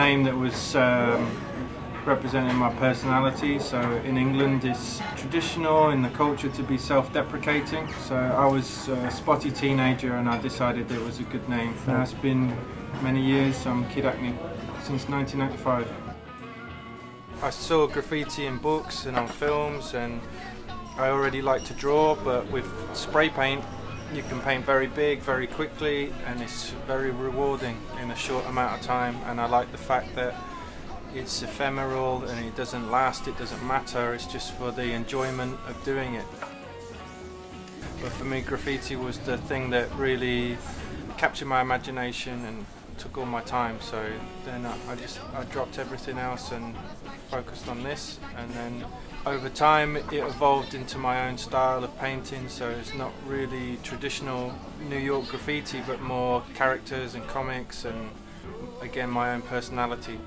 name that was representing my personality. So in England it's traditional in the culture to be self-deprecating. So I was a spotty teenager and I decided it was a good name. Now it's been many years. I'm Kidacne since 1995. I saw graffiti in books and on films, and I already like to draw, but with spray paint you can paint very big, very quickly, and it's very rewarding in a short amount of time. And I like the fact that it's ephemeral and it doesn't last, it doesn't matter, it's just for the enjoyment of doing it. But for me, graffiti was the thing that really captured my imagination and took all my time. So then I dropped everything else and focused on this, and then over time it evolved into my own style of painting. So it's not really traditional New York graffiti, but more characters and comics and again my own personality.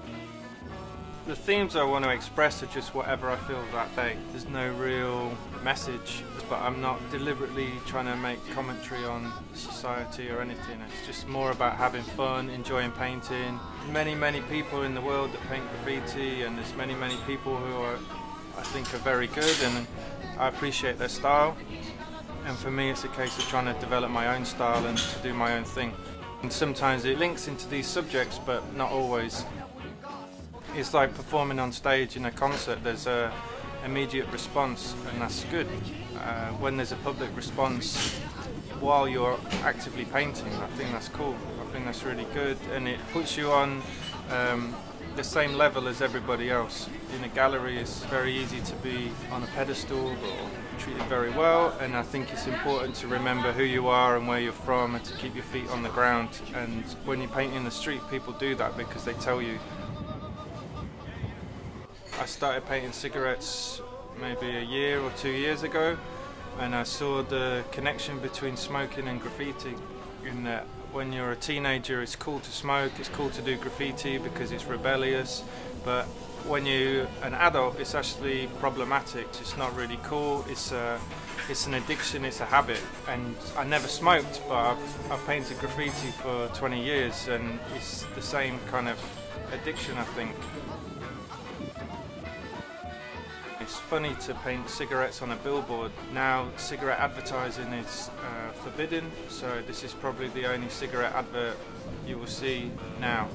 The themes I want to express are just whatever I feel that day. There's no real message, but I'm not deliberately trying to make commentary on society or anything. It's just more about having fun, enjoying painting. Many people in the world that paint graffiti, and there's many people who I think are very good, and I appreciate their style. And for me it's a case of trying to develop my own style and to do my own thing. And sometimes it links into these subjects, but not always. It's like performing on stage in a concert. There's an immediate response, and that's good. When there's a public response while you're actively painting, I think that's cool. I think that's really good, and it puts you on the same level as everybody else. In a gallery it's very easy to be on a pedestal or treated very well, and I think it's important to remember who you are and where you're from, and to keep your feet on the ground. And when you paint in the street, people do that because they tell you. I started painting cigarettes maybe a year or 2 years ago, and I saw the connection between smoking and graffiti, in that when you're a teenager it's cool to smoke, it's cool to do graffiti because it's rebellious, but when you're an adult it's actually problematic. It's not really cool, it's an addiction, it's a habit. And I never smoked, but I've painted graffiti for 20 years and it's the same kind of addiction, I think. It's funny to paint cigarettes on a billboard. Now cigarette advertising is forbidden, so this is probably the only cigarette advert you will see now.